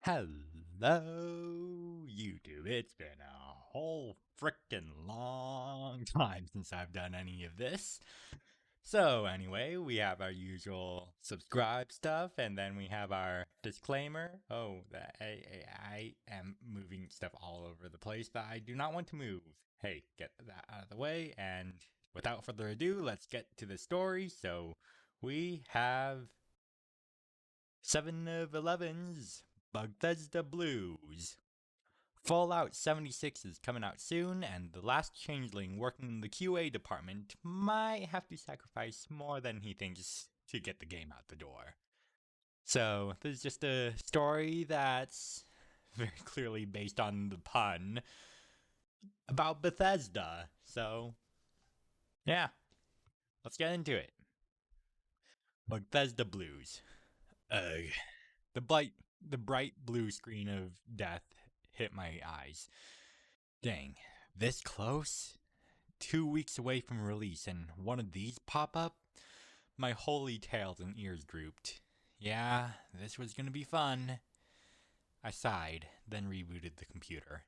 Hello, YouTube. It's been a whole frickin' long time since I've done any of this. So anyway, we have our usual subscribe stuff, and then we have our disclaimer. Oh, that I am moving stuff all over the place that I do not want to move. Hey, get that out of the way, and without further ado, let's get to the story. So we have 7-of-11's Bugthesda Blues. Fallout 76 is coming out soon, and the last changeling working in the QA department might have to sacrifice more than he thinks to get the game out the door. So, this is just a story that's very clearly based on the pun about Bethesda. So, yeah, let's get into it. Bugthesda Blues. Ugh. The bright blue screen of death hit my eyes. Dang, this close? 2 weeks away from release and one of these pop up? My holy tails and ears drooped. Yeah, this was gonna be fun. I sighed, then rebooted the computer.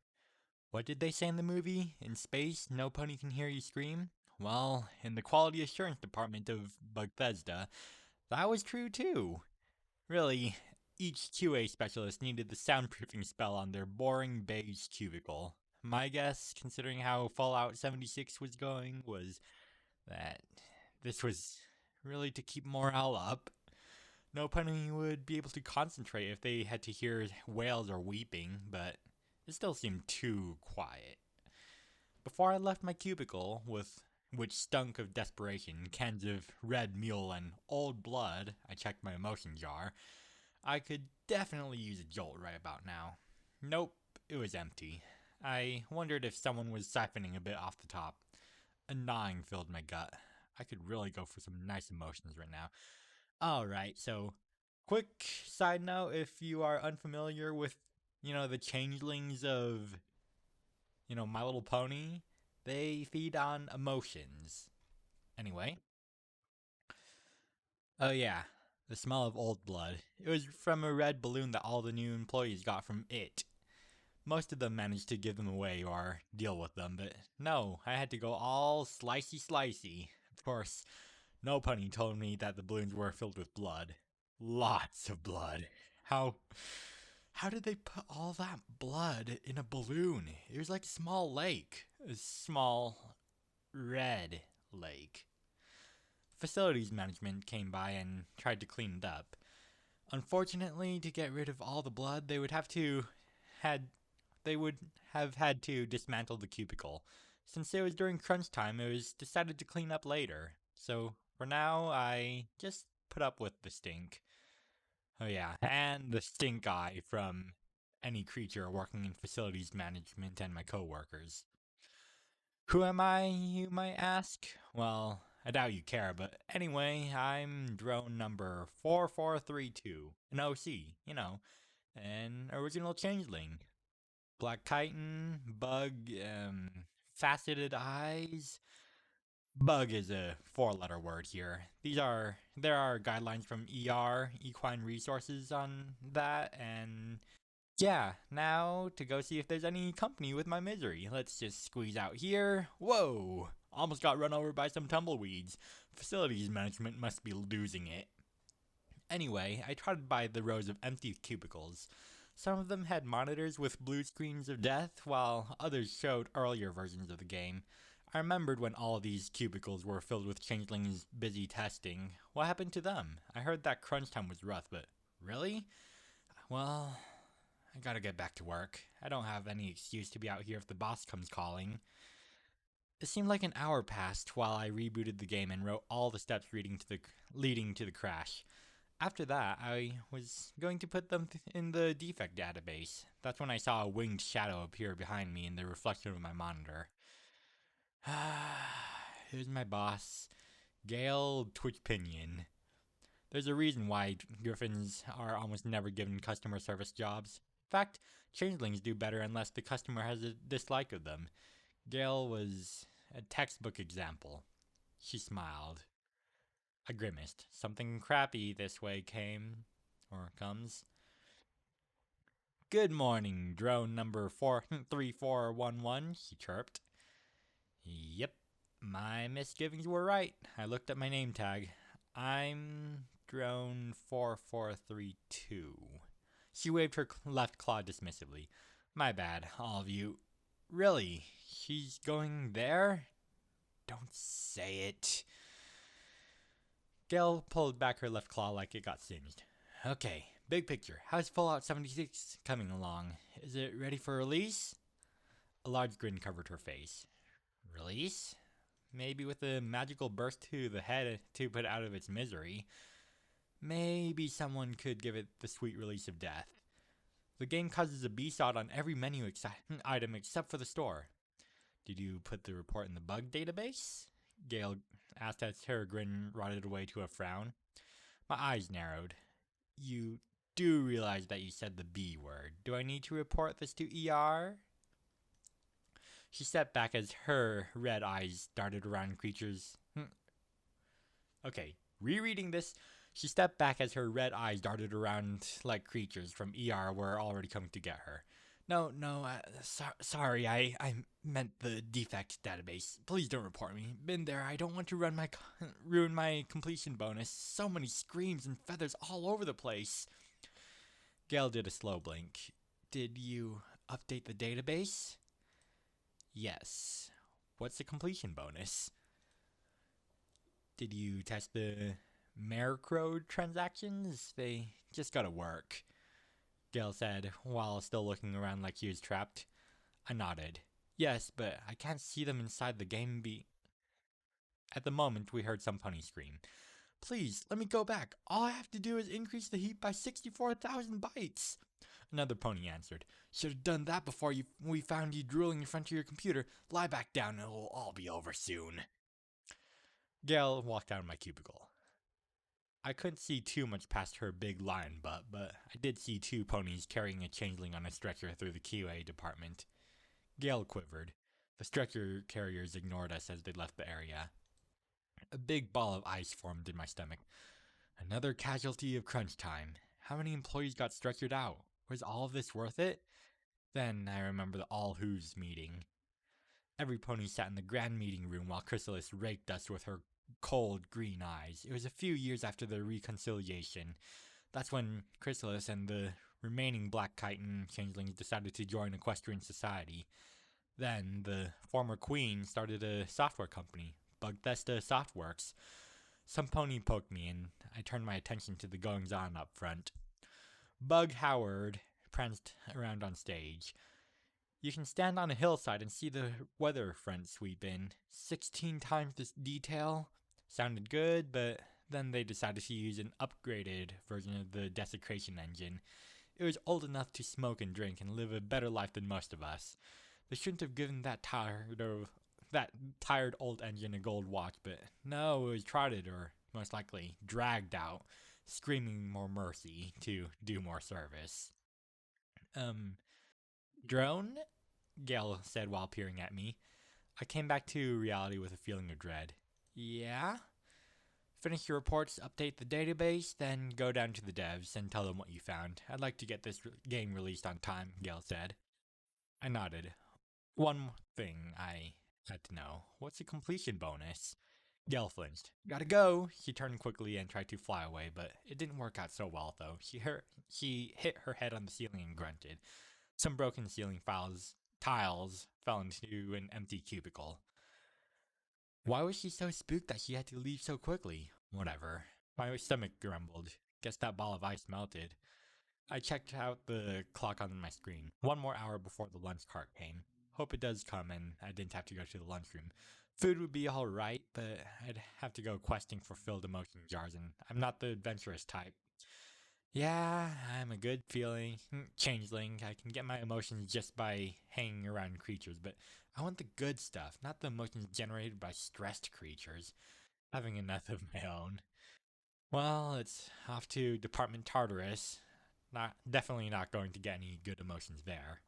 What did they say in the movie? In space, no pony can hear you scream? Well, in the quality assurance department of Bugthesda, that was true too. Really, each QA specialist needed the soundproofing spell on their boring beige cubicle. My guess, considering how Fallout 76 was going, was that this was really to keep morale up. No pony would be able to concentrate if they had to hear wails or weeping, but it still seemed too quiet. Before I left my cubicle, which stunk of desperation, cans of red mule, and old blood, I checked my emotion jar. I could definitely use a jolt right about now. Nope, it was empty. I wondered if someone was siphoning a bit off the top. A gnawing filled my gut. I could really go for some nice emotions right now. Alright, so quick side note, if you are unfamiliar with, the changelings of, My Little Pony, they feed on emotions. Anyway. Oh yeah, the smell of old blood. It was from a red balloon that all the new employees got from it. Most of them managed to give them away or deal with them, but no, I had to go all slicey. Of course, no pony told me that the balloons were filled with blood. Lots of blood. How did they put all that blood in a balloon? It was like a small lake. A small red lake. Facilities management came by and tried to clean it up. Unfortunately, to get rid of all the blood, they would have had to dismantle the cubicle. Since it was during crunch time, it was decided to clean up later. So, for now, I just put up with the stink. Oh yeah, and the stink eye from any creature working in facilities management and my coworkers. Who am I, you might ask? Well, I doubt you care, but anyway, I'm drone number 4432, an OC, an original changeling. Black chitin, bug, faceted eyes. Bug is a 4-letter word here. There are guidelines from Equine Resources on that, and yeah, now to go see if there's any company with my misery. Let's just squeeze out here. Whoa! Almost got run over by some tumbleweeds. Facilities management must be losing it. Anyway, I trotted by the rows of empty cubicles. Some of them had monitors with blue screens of death, while others showed earlier versions of the game. I remembered when all of these cubicles were filled with changelings busy testing. What happened to them? I heard that crunch time was rough, but really? Well, I gotta get back to work. I don't have any excuse to be out here if the boss comes calling. It seemed like an hour passed while I rebooted the game and wrote all the steps leading to the crash. After that, I was going to put them in the defect database. That's when I saw a winged shadow appear behind me in the reflection of my monitor. Here's my boss, Gale Twitchpinion. There's a reason why griffins are almost never given customer service jobs. In fact, changelings do better unless the customer has a dislike of them. Gale was a textbook example. She smiled. I grimaced. Something crappy this way comes. Good morning, drone number 43411, he chirped. Yep, my misgivings were right. I looked at my name tag. I'm drone 4432. She waved her left claw dismissively. My bad, all of you. Really? She's going there? Don't say it. Gail pulled back her left claw like it got singed. Okay, big picture. How's Fallout 76 coming along? Is it ready for release? A large grin covered her face. Release? Maybe with a magical burst to the head to put it out of its misery. Maybe someone could give it the sweet release of death. The game causes a B-sod on every menu item except for the store. Did you put the report in the bug database? Gail asked as her grin rotted away to a frown. My eyes narrowed. You do realize that you said the B word. Do I need to report this to ER? She stepped back as her red eyes darted around creatures. Okay, rereading this. She stepped back as her red eyes darted around like creatures from ER were already coming to get her. No, sorry, I meant the defect database. Please don't report me. Been there, I don't want to ruin my completion bonus. So many screams and feathers all over the place. Gail did a slow blink. Did you update the database? Yes. What's the completion bonus? Did you test the macro transactions? They just gotta work. Gail said, while still looking around like he was trapped. I nodded. Yes, but I can't see them inside the game At the moment, we heard some pony scream. Please, let me go back. All I have to do is increase the heat by 64,000 bytes. Another pony answered. Should have done that before we found you drooling in front of your computer. Lie back down and it'll all be over soon. Gail walked out of my cubicle. I couldn't see too much past her big lion butt, but I did see two ponies carrying a changeling on a stretcher through the QA department. Gail quivered. The stretcher carriers ignored us as they left the area. A big ball of ice formed in my stomach. Another casualty of crunch time. How many employees got stretchered out? Was all of this worth it? Then I remember the All Who's meeting. Every pony sat in the grand meeting room while Chrysalis raked us with her cold green eyes. It was a few years after the reconciliation. That's when Chrysalis and the remaining Black Kite and Changelings decided to join Equestrian Society. Then the former queen started a software company, Bugthesda Softworks. Some pony poked me and I turned my attention to the goings-on up front. Bug Howard pranced around on stage. You can stand on a hillside and see the weather front sweep in. 16 times this detail. Sounded good, but then they decided to use an upgraded version of the desecration engine. It was old enough to smoke and drink and live a better life than most of us. They shouldn't have given that tired old engine a gold watch, but no, it was trotted or most likely dragged out, screaming more mercy to do more service. Drone? Gail said while peering at me. I came back to reality with a feeling of dread. Yeah? Finish your reports, update the database, then go down to the devs and tell them what you found. I'd like to get this game released on time, Gail said. I nodded. One thing I had to know. What's the completion bonus? Gail flinched. Gotta go! She turned quickly and tried to fly away, but it didn't work out so well, though. She hit her head on the ceiling and grunted. Some broken ceiling tiles fell into an empty cubicle. Why was she so spooked that she had to leave so quickly? Whatever. My stomach grumbled. Guess that ball of ice melted. I checked out the clock on my screen. 1 more hour before the lunch cart came. Hope it does come and I didn't have to go to the lunchroom. Food would be alright, but I'd have to go questing for filled emotion jars and I'm not the adventurous type. Yeah, I'm a good feeling changeling. I can get my emotions just by hanging around creatures, but I want the good stuff, not the emotions generated by stressed creatures. Having enough of my own. Well, it's off to Department Tartarus. Definitely not going to get any good emotions there.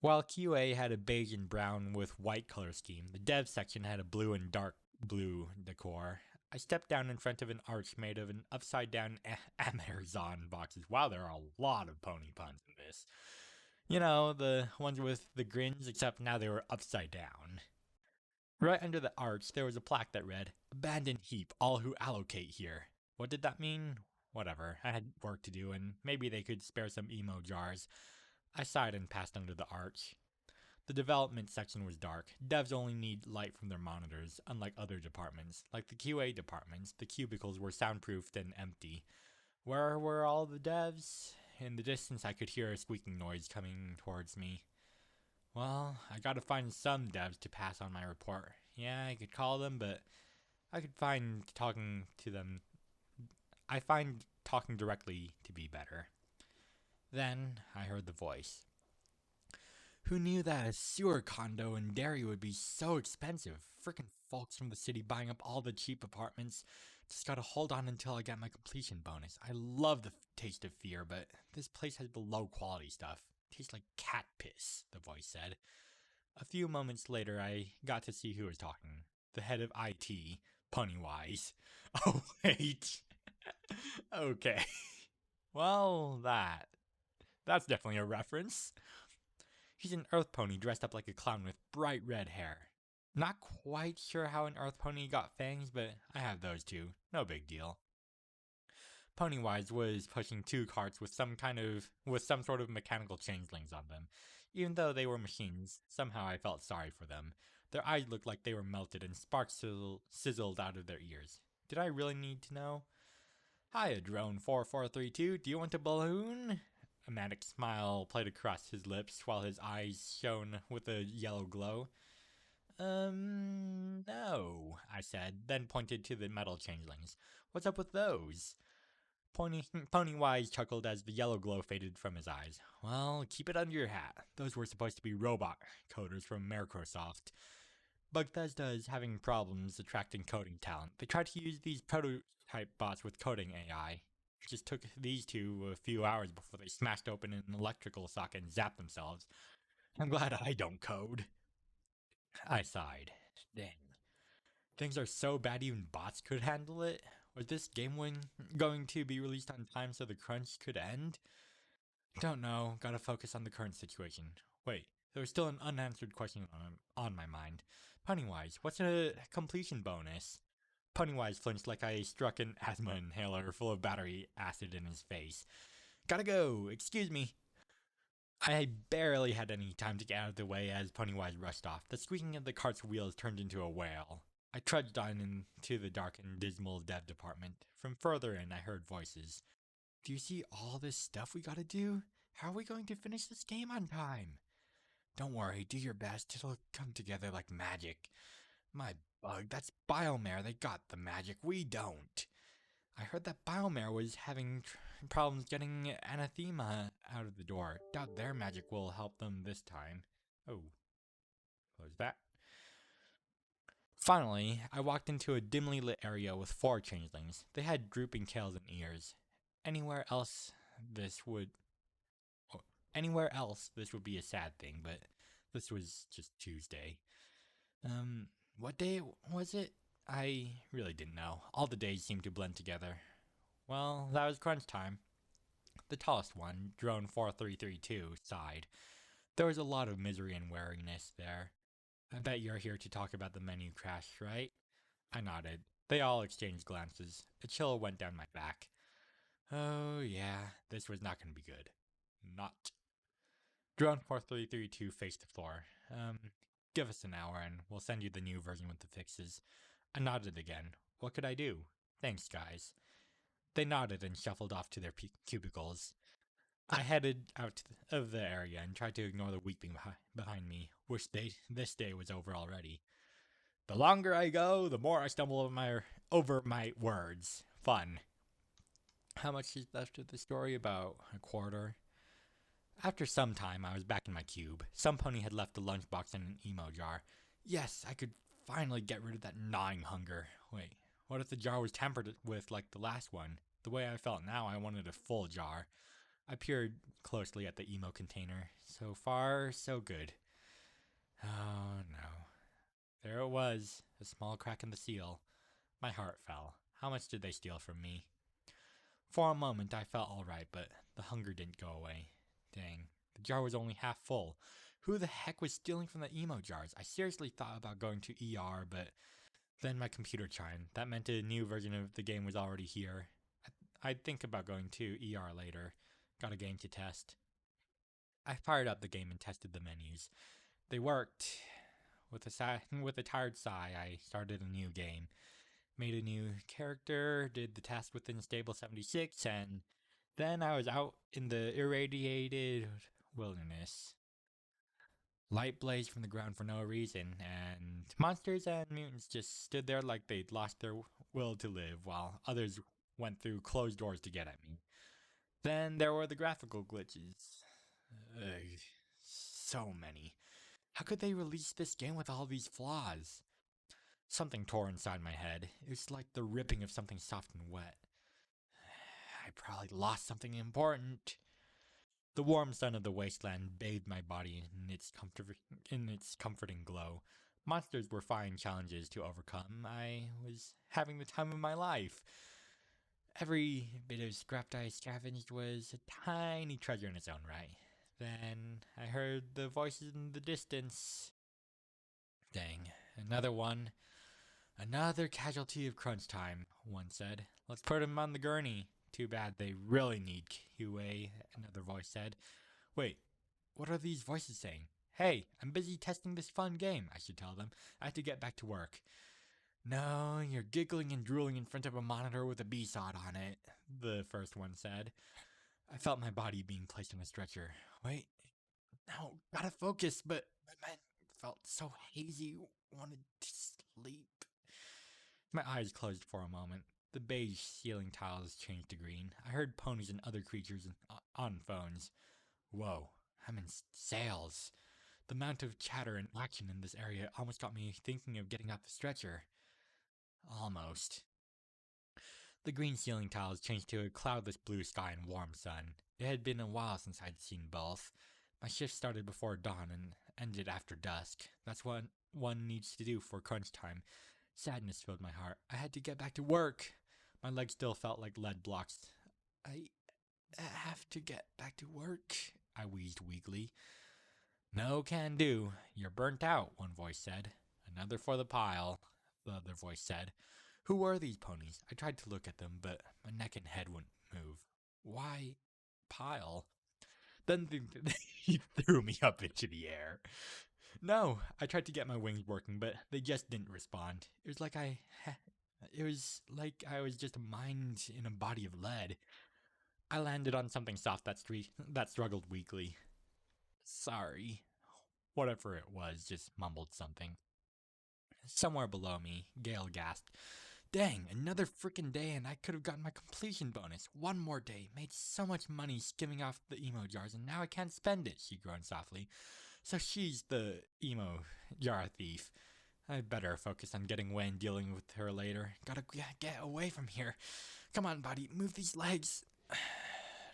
While QA had a beige and brown with white color scheme, the dev section had a blue and dark blue decor. I stepped down in front of an arch made of an upside-down Amazon boxes. Wow, there are a lot of pony puns in this. You know, the ones with the grins, except now they were upside down. Right under the arch, there was a plaque that read, "Abandoned heap, all who allocate here." What did that mean? Whatever, I had work to do, and maybe they could spare some emo jars. I sighed and passed under the arch. The development section was dark. Devs only need light from their monitors, unlike other departments. Like the QA departments, the cubicles were soundproofed and empty. Where were all the devs? In the distance, I could hear a squeaking noise coming towards me. Well, I gotta find some devs to pass on my report. Yeah, I could call them, but I find talking directly to be better. Then I heard the voice. Who knew that a sewer condo in Derry would be so expensive? Frickin' folks from the city buying up all the cheap apartments. Just gotta hold on until I get my completion bonus. I love the taste of fear, but this place has the low quality stuff. Tastes like cat piss, the voice said. A few moments later, I got to see who was talking. The head of IT, Pennywise. Oh, wait. Okay. Well, that's definitely a reference. He's an earth pony dressed up like a clown with bright red hair. Not quite sure how an earth pony got fangs, but I have those too. No big deal. Pennywise was pushing 2 carts with some sort of mechanical changelings on them. Even though they were machines, somehow I felt sorry for them. Their eyes looked like they were melted and sparks sizzled out of their ears. Did I really need to know? Hiya, Drone 4432, do you want a balloon? A manic smile played across his lips while his eyes shone with a yellow glow. No, I said, then pointed to the metal changelings. What's up with those? Pennywise chuckled as the yellow glow faded from his eyes. Well, keep it under your hat. Those were supposed to be robot coders from Microsoft. Bugthesda is having problems attracting coding talent. They tried to use these prototype bots with coding AI. It just took these two a few hours before they smashed open an electrical socket and zapped themselves. I'm glad I don't code. I sighed. Dang. Things are so bad even bots could handle it? Was this game going to be released on time so the crunch could end? Don't know. Gotta focus on the current situation. Wait, there was still an unanswered question on my mind. Pennywise, what's a completion bonus? Pennywise flinched like I struck an asthma inhaler full of battery acid in his face. Gotta go. Excuse me. I barely had any time to get out of the way as Pennywise rushed off. The squeaking of the cart's wheels turned into a wail. I trudged on into the dark and dismal dev department. From further in, I heard voices. Do you see all this stuff we gotta do? How are we going to finish this game on time? Don't worry, do your best. It'll come together like magic. My bug, that's Biomare. They got the magic. We don't. I heard that Biomare was having problems getting Anathema out of the door. Doubt their magic will help them this time. Oh. Close that. Finally, I walked into a dimly lit area with 4 changelings. They had drooping tails and ears. Anywhere else this would be a sad thing, but this was just Tuesday. What day was it? I really didn't know. All the days seemed to blend together. Well, that was crunch time. The tallest one, Drone 4332, sighed. There was a lot of misery and weariness there. I bet you're here to talk about the menu crash, right? I nodded. They all exchanged glances. A chill went down my back. Oh yeah, this was not going to be good. Not. Drone 4332 faced the floor. Give us an hour and we'll send you the new version with the fixes. I nodded again. What could I do? Thanks, guys. They nodded and shuffled off to their cubicles. I headed out of the area and tried to ignore the weeping behind me. Wish this day was over already. The longer I go, the more I stumble over my words. Fun. How much is left of the story? About a quarter. After some time, I was back in my cube. Some pony had left the lunchbox in an emo jar. Yes, I could finally get rid of that gnawing hunger. Wait, what if the jar was tampered with like the last one? The way I felt now, I wanted a full jar. I peered closely at the emo container. So far, so good. Oh no. There it was, a small crack in the seal. My heart fell. How much did they steal from me? For a moment I felt alright, but the hunger didn't go away. Dang, the jar was only half full. Who the heck was stealing from the emo jars? I seriously thought about going to ER, but then my computer chimed. That meant a new version of the game was already here. I'd think about going to ER later. Got a game to test. I fired up the game and tested the menus. They worked. With a tired sigh, I started a new game. Made a new character, did the task within Stable 76, and then I was out in the irradiated wilderness. Light blazed from the ground for no reason, and monsters and mutants just stood there like they'd lost their will to live, while others went through closed doors to get at me. Then there were the graphical glitches. Ugh, so many. How could they release this game with all these flaws? Something tore inside my head. It was like the ripping of something soft and wet. I probably lost something important. The warm sun of the wasteland bathed my body in its comforting glow. Monsters were fine challenges to overcome. I was having the time of my life. Every bit of scrap I scavenged was a tiny treasure in its own right. Then I heard the voices in the distance. Dang, another one. Another casualty of crunch time, one said. Let's put him on the gurney. Too bad they really need QA, another voice said. Wait, what are these voices saying? Hey, I'm busy testing this fun game, I should tell them. I have to get back to work. No, you're giggling and drooling in front of a monitor with a B-sod on it, the first one said. I felt my body being placed on a stretcher. Wait, no, gotta focus, but my mind felt so hazy, wanted to sleep. My eyes closed for a moment. The beige ceiling tiles changed to green. I heard ponies and other creatures on phones. Whoa, I'm in sales. The amount of chatter and action in this area almost got me thinking of getting off the stretcher. Almost. The green ceiling tiles changed to a cloudless blue sky and warm sun. It had been a while since I'd seen both. My shift started before dawn and ended after dusk. That's what one needs to do for crunch time. Sadness filled my heart. I had to get back to work. My legs still felt like lead blocks. I have to get back to work, I wheezed weakly. No can do. You're burnt out, one voice said. Another for the pile, the other voice said. Who were these ponies? I tried to look at them, but my neck and head wouldn't move. Why pile? Then he threw me up into the air. No, I tried to get my wings working, but they just didn't respond. It was like I was just a mind in a body of lead. I landed on something soft that struggled weakly. Sorry. Whatever it was, just mumbled something. Somewhere below me, Gale gasped. Dang, another frickin' day and I could have gotten my completion bonus. One more day. Made so much money skimming off the emo jars and now I can't spend it, she groaned softly. So she's the emo jar thief. I'd better focus on getting away and dealing with her later. Gotta get away from here. Come on, buddy, move these legs.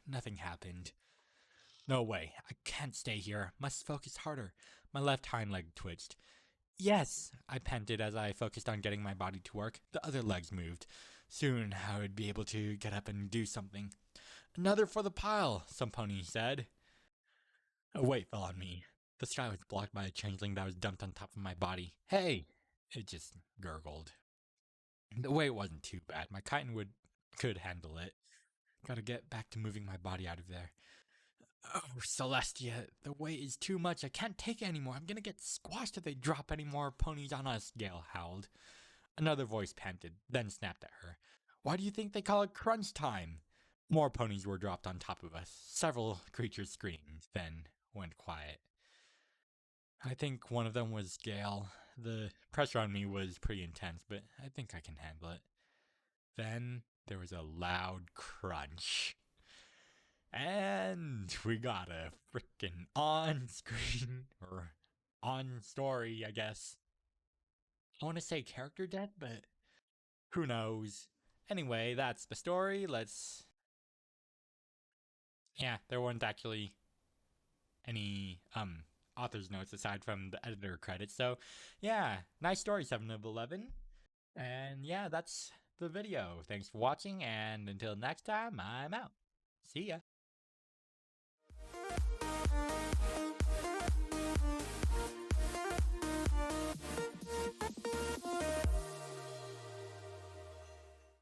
Nothing happened. No way, I can't stay here. Must focus harder. My left hind leg twitched. Yes, I panted as I focused on getting my body to work. The other legs moved. Soon I would be able to get up and do something. Another for the pile, some pony said. A weight fell on me. The sky was blocked by a changeling that was dumped on top of my body. Hey! It just gurgled. The weight wasn't too bad. My chitin could handle it. Gotta get back to moving my body out of there. Oh, Celestia, the weight is too much. I can't take it anymore. I'm gonna get squashed if they drop any more ponies on us, Gale howled. Another voice panted, then snapped at her. Why do you think they call it crunch time? More ponies were dropped on top of us. Several creatures screamed, then went quiet. I think one of them was Gale. The pressure on me was pretty intense, but I think I can handle it. Then there was a loud crunch. And we got a frickin' on-screen, or on-story, I guess. I want to say character death, but who knows. Anyway, that's the story. Yeah, there weren't actually any, author's notes aside from the editor credits. So, yeah, nice story, 7 of 11. And yeah, that's the video. Thanks for watching, and until next time, I'm out. See ya.